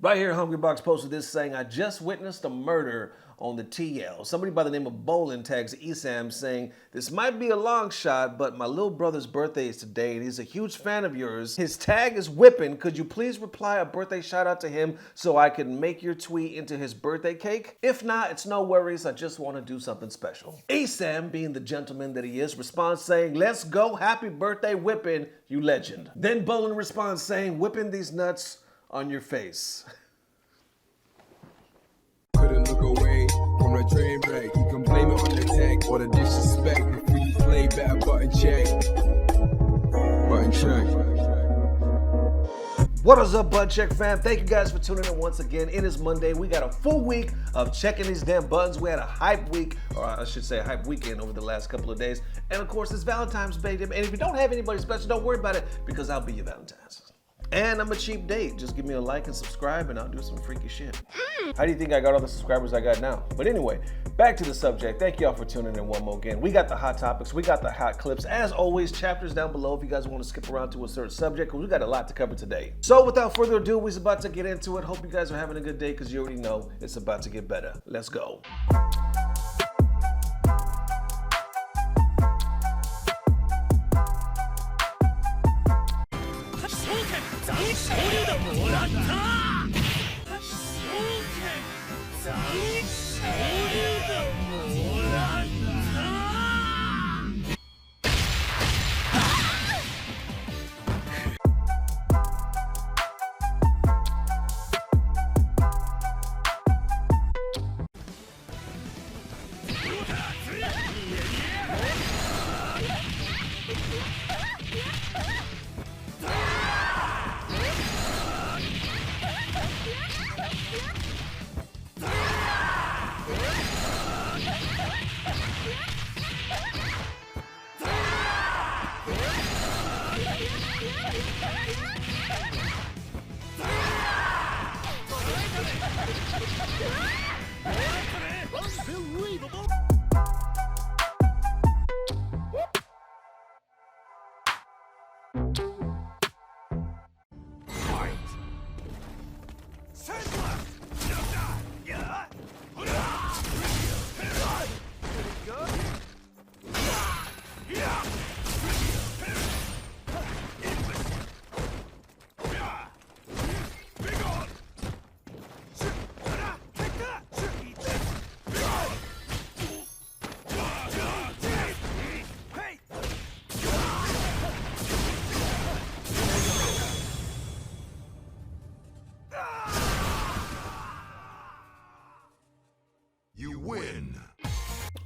Right here, Hungrybox posted this saying, I just witnessed a murder on the TL. Somebody by the name of Bolin tags Esam saying, this might be a long shot, but my little brother's birthday is today and he's a huge fan of yours. His tag is whipping. Could you please reply a birthday shout out to him so I can make your tweet into his birthday cake? If not, it's no worries. I just want to do something special. Esam, being the gentleman that he is, responds saying, let's go. Happy birthday, whipping, you legend. Then Bolin responds saying, whipping these nuts on your face. Couldn't look away from the train wreck. You can blame it on the tech or the disrespect. If you play better, button check. Button check. What is up, Butt Check fam? Thank you guys for tuning in once again. It is Monday. We got a full week of checking these damn buttons. We had a hype week, or I should say a hype weekend over the last couple of days. And of course, it's Valentine's Day. And if you don't have anybody special, don't worry about it because I'll be your Valentine's. And I'm a cheap date. Just give me a like and subscribe and I'll do some freaky shit. How do you think I got all the subscribers I got now? But anyway, back to the subject. Thank y'all for tuning in one more again. We got the hot topics. We got the hot clips. As always, chapters down below if you guys want to skip around to a certain subject because we got a lot to cover today. So without further ado, we're about to get into it. Hope you guys are having a good day because you already know it's about to get better. Let's go.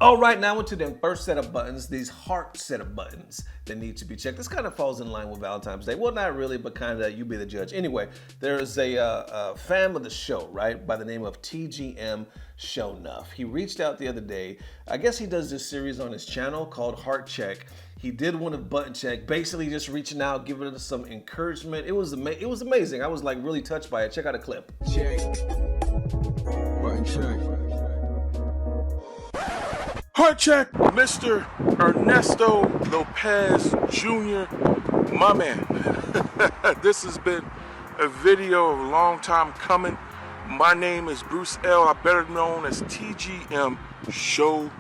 All right, now into the first set of buttons, these heart set of buttons that need to be checked. This kind of falls in line with Valentine's Day. Well, not really, but kind of, you be the judge. Anyway, there's a fan of the show, right, by the name of TGM Sho Nuff. He reached out the other day. I guess he does this series on his channel called Heart Check. He did one of button check, basically just reaching out, giving us some encouragement. It was amazing. I was like really touched by it. Check out a clip. Check. Button check. Heart check, Mr. Ernesto Lopez Jr., my man. This has been a video of a long time coming. My name is Bruce L. I'm better known as TGM Sho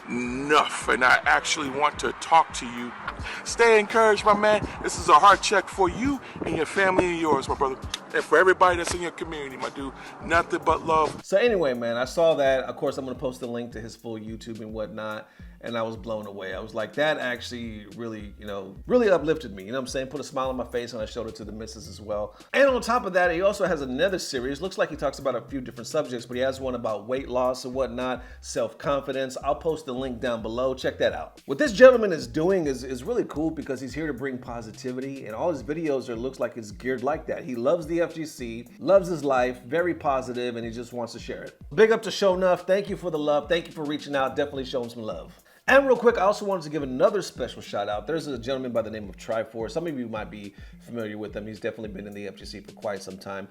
Nuff, and I actually want to talk to you. Stay encouraged, my man. This is a heart check for you and your family and yours, my brother. And for everybody that's in your community, my dude. Nothing but love. So anyway, man, I saw that. Of course, I'm going to post a link to his full YouTube and whatnot. And I was blown away. I was like, that actually really, really uplifted me. You know what I'm saying? Put a smile on my face and I showed it to the missus as well. And on top of that, he also has another series. Looks like he talks about a few different subjects, but he has one about weight loss and whatnot, self-confidence. I'll post the link down below. Check that out. What this gentleman is doing is really cool because he's here to bring positivity, and all his videos looks like it's geared like that. He loves the FGC, loves his life, very positive, and he just wants to share it. Big up to Sho Nuff. Thank you for the love. Thank you for reaching out. Definitely show him some love. And real quick, I also wanted to give another special shout out. There's a gentleman by the name of Triforce. Some of you might be familiar with him. He's definitely been in the FGC for quite some time.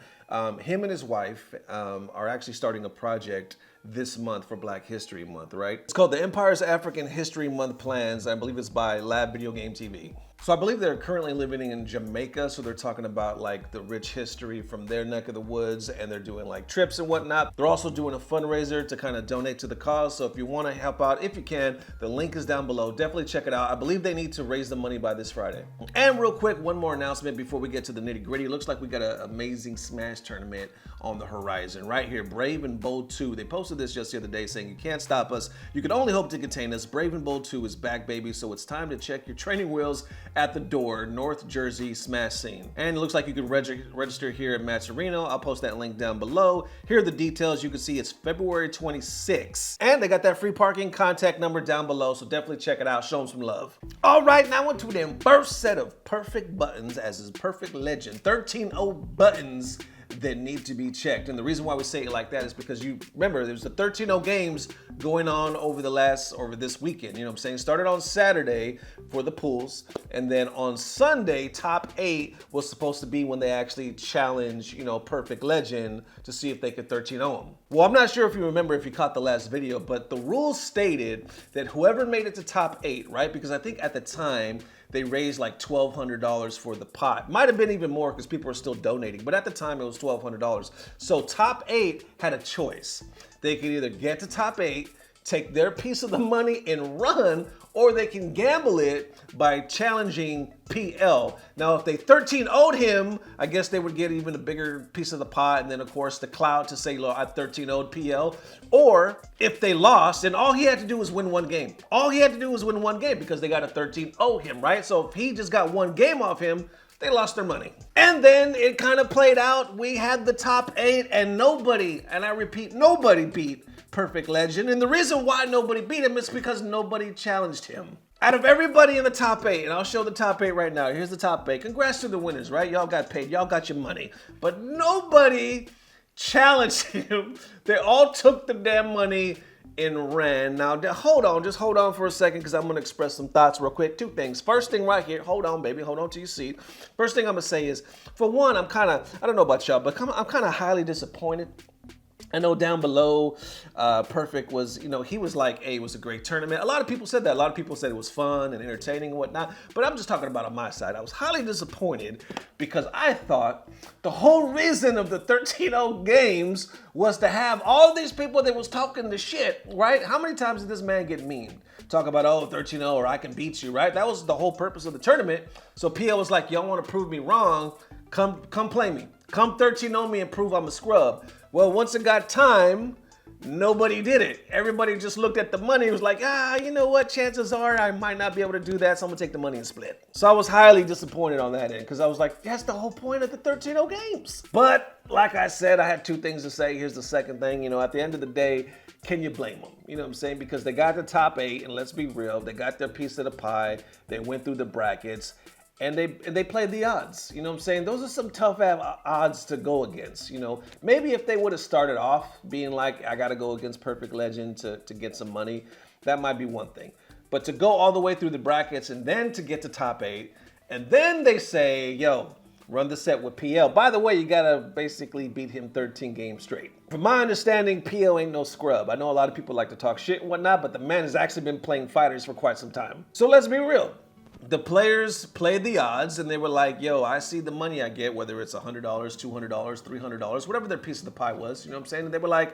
Him and his wife are actually starting a project this month for Black History Month, right? It's called the Empire's African History Month Plans. I believe it's by Lab Video Game TV. So I believe they're currently living in Jamaica, so they're talking about like the rich history from their neck of the woods, and they're doing like trips and whatnot. They're also doing a fundraiser to kind of donate to the cause, so if you want to help out, if you can, the link is down below. Definitely check it out. I believe they need to raise the money by this Friday. And real quick, one more announcement before we get to the nitty gritty. It looks like we got an amazing Smash tournament on the horizon right here. Brave and Bold 2. They posted this just the other day saying you can't stop us. You can only hope to contain us. Brave and Bold 2 is back, baby, so it's time to check your training wheels at the door. North Jersey Smash Scene. And it looks like you can register here at Match Arena. I'll post that link down below. Here are the details. You can see it's February 26th. And they got that free parking contact number down below, so definitely check it out. Show them some love. All right, now into the first set of perfect buttons, as is Perfect Legend. 13-0 buttons that need to be checked. And the reason why we say it like that is because you remember there's the 13-0 games going on over this weekend. You know what I'm saying? Started on Saturday for the pools, and then on Sunday, top 8 was supposed to be when they actually challenge, you know, Perfect Legend to see if they could 13-0 them. Well, I'm not sure if you remember, if you caught the last video, but the rules stated that whoever made it to top 8, right? Because I think at the time they raised like $1,200 for the pot. Might have been even more because people are still donating, but at the time it was $1,200. So top 8 had a choice. They could either get to top 8, take their piece of the money and run, or they can gamble it by challenging PL. Now, if they 13-0'd him, I guess they would get even a bigger piece of the pot, and then of course the clout to say, look, I 13-0'd PL. Or if they lost, and all he had to do was win one game. All he had to do was win one game because they got to 13-0 him, right? So if he just got one game off him, they lost their money. And then it kind of played out. We had the top 8, and nobody, and I repeat, nobody beat Perfect Legend. And the reason why nobody beat him is because nobody challenged him. Out of everybody in the top 8, and I'll show the top 8 right now. Here's the top 8. Congrats to the winners, right? Y'all got paid. Y'all got your money. But nobody challenged him. They all took the damn money and ran. Now, hold on. Just hold on for a second because I'm going to express some thoughts real quick. Two things. First thing right here. Hold on, baby. Hold on to your seat. First thing I'm going to say is, for one, I don't know about y'all, but I'm kind of highly disappointed. I know down below, Perfect was, you know, he was like, hey, it was a great tournament. A lot of people said that. A lot of people said it was fun and entertaining and whatnot. But I'm just talking about on my side. I was highly disappointed because I thought the whole reason of the 13-0 games was to have all these people that was talking the shit, right? How many times did this man get mean? Talk about, oh, 13-0 or I can beat you, right? That was the whole purpose of the tournament. So PL was like, y'all want to prove me wrong? Come play me. Come 13-0 me and prove I'm a scrub. Well, once it got time, nobody did it. Everybody just looked at the money and was like, you know what? Chances are I might not be able to do that, so I'm gonna take the money and split. So I was highly disappointed on that end because I was like, that's the whole point of the 13-0 games. But like I said, I had two things to say. Here's the second thing. You know, at the end of the day, can you blame them? You know what I'm saying? Because they got the top 8, and let's be real, they got their piece of the pie. They went through the brackets. And they played the odds, you know what I'm saying? Those are some tough odds to go against, you know? Maybe if they would have started off being like, I gotta go against Perfect Legend to get some money, that might be one thing. But to go all the way through the brackets and then to get to top 8, and then they say, yo, run the set with PL. By the way, you gotta basically beat him 13 games straight. From my understanding, PL ain't no scrub. I know a lot of people like to talk shit and whatnot, but the man has actually been playing fighters for quite some time. So let's be real. The players played the odds and they were like, yo, I see the money I get, whether it's $100, $200, $300, whatever their piece of the pie was, you know what I'm saying? And they were like,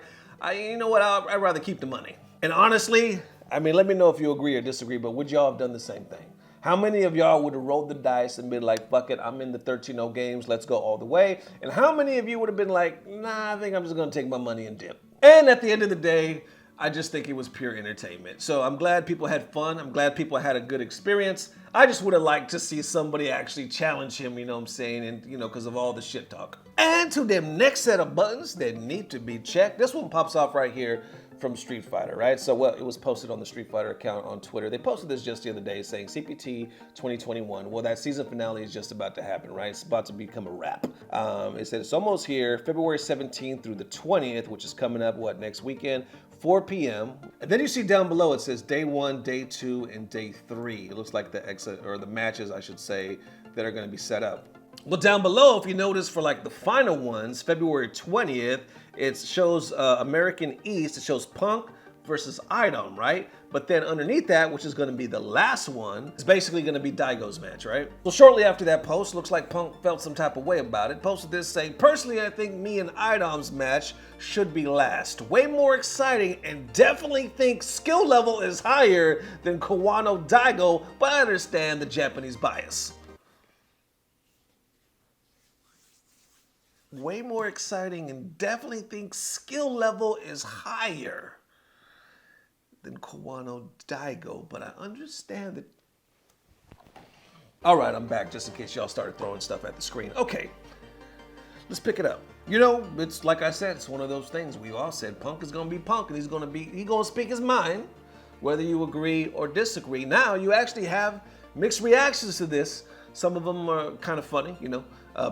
you know what, I'd rather keep the money. And honestly, I mean, let me know if you agree or disagree, but would y'all have done the same thing? How many of y'all would have rolled the dice and been like, fuck it, I'm in the 13-0 games, let's go all the way? And how many of you would have been like, nah, I think I'm just gonna take my money and dip? And at the end of the day, I just think it was pure entertainment. So I'm glad people had fun. I'm glad people had a good experience. I just would have liked to see somebody actually challenge him, you know what I'm saying? And, you know, because of all the shit talk. And to them next set of buttons that need to be checked. This one pops off right here from Street Fighter, right? So it was posted on the Street Fighter account on Twitter. They posted this just the other day saying CPT 2021. Well, that season finale is just about to happen, right? It's about to become a wrap. It said it's almost here, February 17th through the 20th, which is coming up, next weekend, 4 p.m. And then you see down below, it says day 1, day 2, and day 3. It looks like the matches, I should say, that are gonna be set up. Well, down below, if you notice, for like the final ones, February 20th, it shows American East. It shows Punk, versus Idom, right? But then underneath that, which is going to be the last one, is basically going to be Daigo's match, right? So shortly after that post, looks like Punk felt some type of way about it. Posted this saying, personally, I think me and Idom's match should be last. Way more exciting and definitely think skill level is higher than Kawano Daigo, but I understand the Japanese bias. Way more exciting and definitely think skill level is higher than Kawano Daigo, but I understand that. All right, I'm back just in case y'all started throwing stuff at the screen. Okay, let's pick it up. You know, it's like I said, it's one of those things. We all said Punk is gonna be Punk, and he's gonna speak his mind, whether you agree or disagree. Now you actually have mixed reactions to this. Some of them are kind of funny, you know.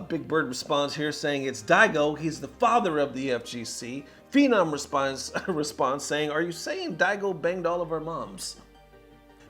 Big Bird responds here saying it's Daigo, he's the father of the FGC. Phenom responds saying, are you saying Daigo banged all of our moms?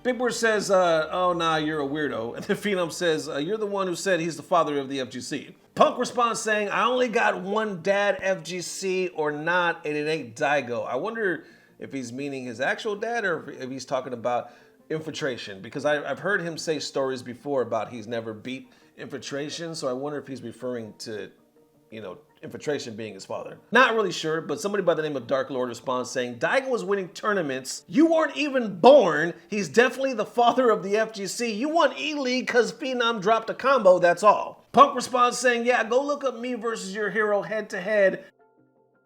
Big Bird says, oh nah, you're a weirdo. And then Phenom says, you're the one who said he's the father of the FGC. Punk responds saying, I only got one dad FGC or not, and it ain't Daigo. I wonder if he's meaning his actual dad or if he's talking about Infiltration, because I've heard him say stories before about he's never beat Infiltration, so I wonder if he's referring to, you know, Infiltration being his father. Not really sure, but somebody by the name of Dark Lord responds saying, Daigo was winning tournaments. You weren't even born. He's definitely the father of the FGC. You won E-League because Phenom dropped a combo, that's all. Punk responds saying, yeah, go look up me versus your hero head to head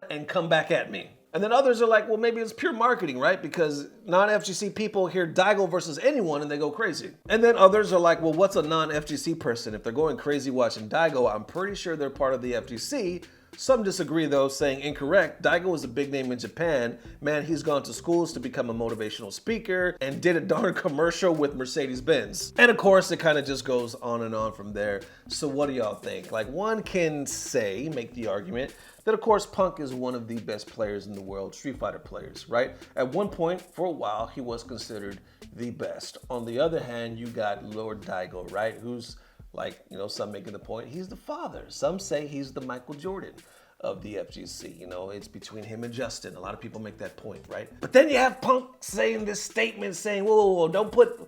and come back at me. And then others are like, well, maybe it's pure marketing, right? Because non-FGC people hear Daigo versus anyone and they go crazy. And then others are like, well, what's a non-FGC person? If they're going crazy watching Daigo, I'm pretty sure they're part of the FGC. Some disagree though, saying incorrect. Daigo is a big name in Japan. Man, he's gone to schools to become a motivational speaker and did a darn commercial with Mercedes-Benz. And of course, it kind of just goes on and on from there. So what do y'all think? Like, one can say, make the argument, that of course Punk is one of the best players in the world, Street Fighter players, right? At one point, for a while, he was considered the best. On the other hand, you got Lord Daigo, right? Who's like, you know, some making the point, he's the father. Some say he's the Michael Jordan of the FGC. You know, it's between him and Justin. A lot of people make that point, right? But then you have Punk saying this statement saying, whoa, don't put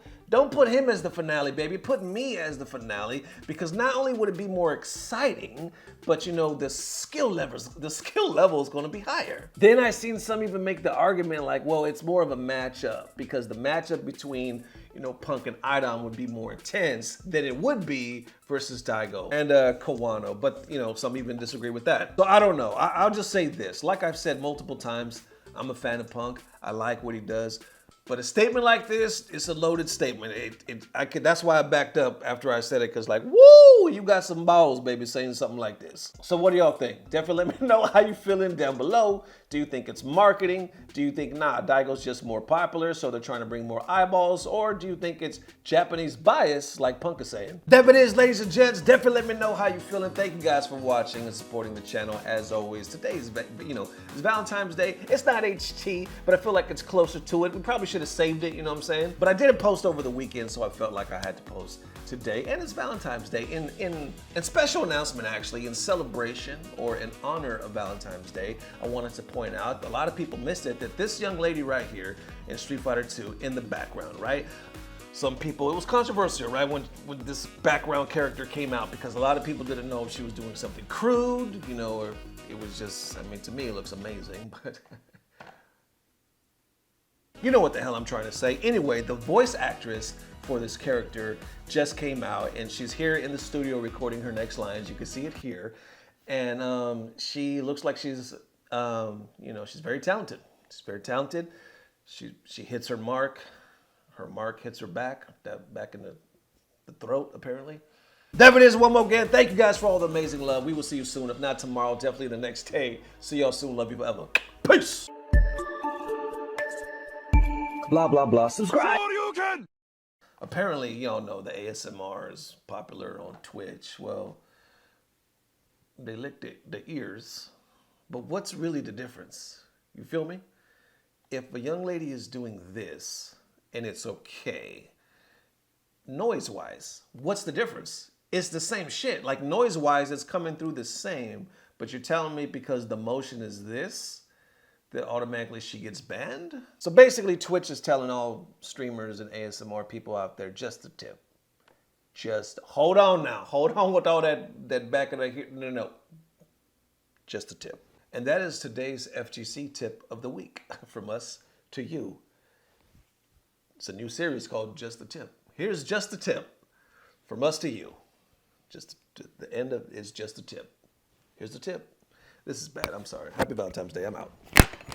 him as the finale, baby. Put me as the finale, because not only would it be more exciting, but you know, the skill level is going to be higher. Then I seen some even make the argument like, well, it's more of a matchup because the matchup between, you know, Punk and Idom would be more intense than it would be versus Daigo and Kawano. But you know, some even disagree with that. So I don't know. I'll just say this. Like I've said multiple times, I'm a fan of Punk. I like what he does. But a statement like this, it's a loaded statement. That's why I backed up after I said it, because like, woo, you got some balls, baby, saying something like this. So what do y'all think? Definitely let me know how you feeling down below. Do you think it's marketing? Do you think, nah, Daigo's just more popular, so they're trying to bring more eyeballs? Or do you think it's Japanese bias, like Punk is saying? There it is, ladies and gents. Definitely let me know how you feeling. Thank you guys for watching and supporting the channel as always. Today's, you know, it's Valentine's Day. It's not HT, but I feel like it's closer to it. We probably should have saved it, you know what I'm saying? But I didn't post over the weekend, so I felt like I had to post today. And it's Valentine's Day. In special announcement, actually, in celebration or in honor of Valentine's Day, I wanted to point out, a lot of people missed it, that this young lady right here in Street Fighter 2 in the background, right? Some people, it was controversial, right, when this background character came out, because a lot of people didn't know if she was doing something crude, you know, or it was just, I mean, to me, it looks amazing, but you know what the hell I'm trying to say. Anyway, the voice actress for this character just came out, and she's here in the studio recording her next lines. You can see it here. And she looks like she's, you know, she's very talented. She's very talented. She hits her mark. Her mark hits her back in the throat, apparently. There it is one more again. Thank you guys for all the amazing love. We will see you soon. If not tomorrow, definitely the next day. See y'all soon. Love you forever. Peace. Blah, blah, blah. Subscribe. Apparently, y'all know the ASMR is popular on Twitch. Well, they lick the ears. But what's really the difference? You feel me? If a young lady is doing this and it's okay, noise-wise, what's the difference? It's the same shit. Like, noise-wise, it's coming through the same. But you're telling me because the motion is this that automatically she gets banned. So basically Twitch is telling all streamers and ASMR people out there, just a tip. Just hold on now. Hold on with all that back of the here. No. Just a tip. And that is today's FGC tip of the week from us to you. It's a new series called Just a Tip. Here's just a tip from us to you. Just the end of is just a tip. Here's the tip. This is bad. I'm sorry. Happy Valentine's Day. I'm out.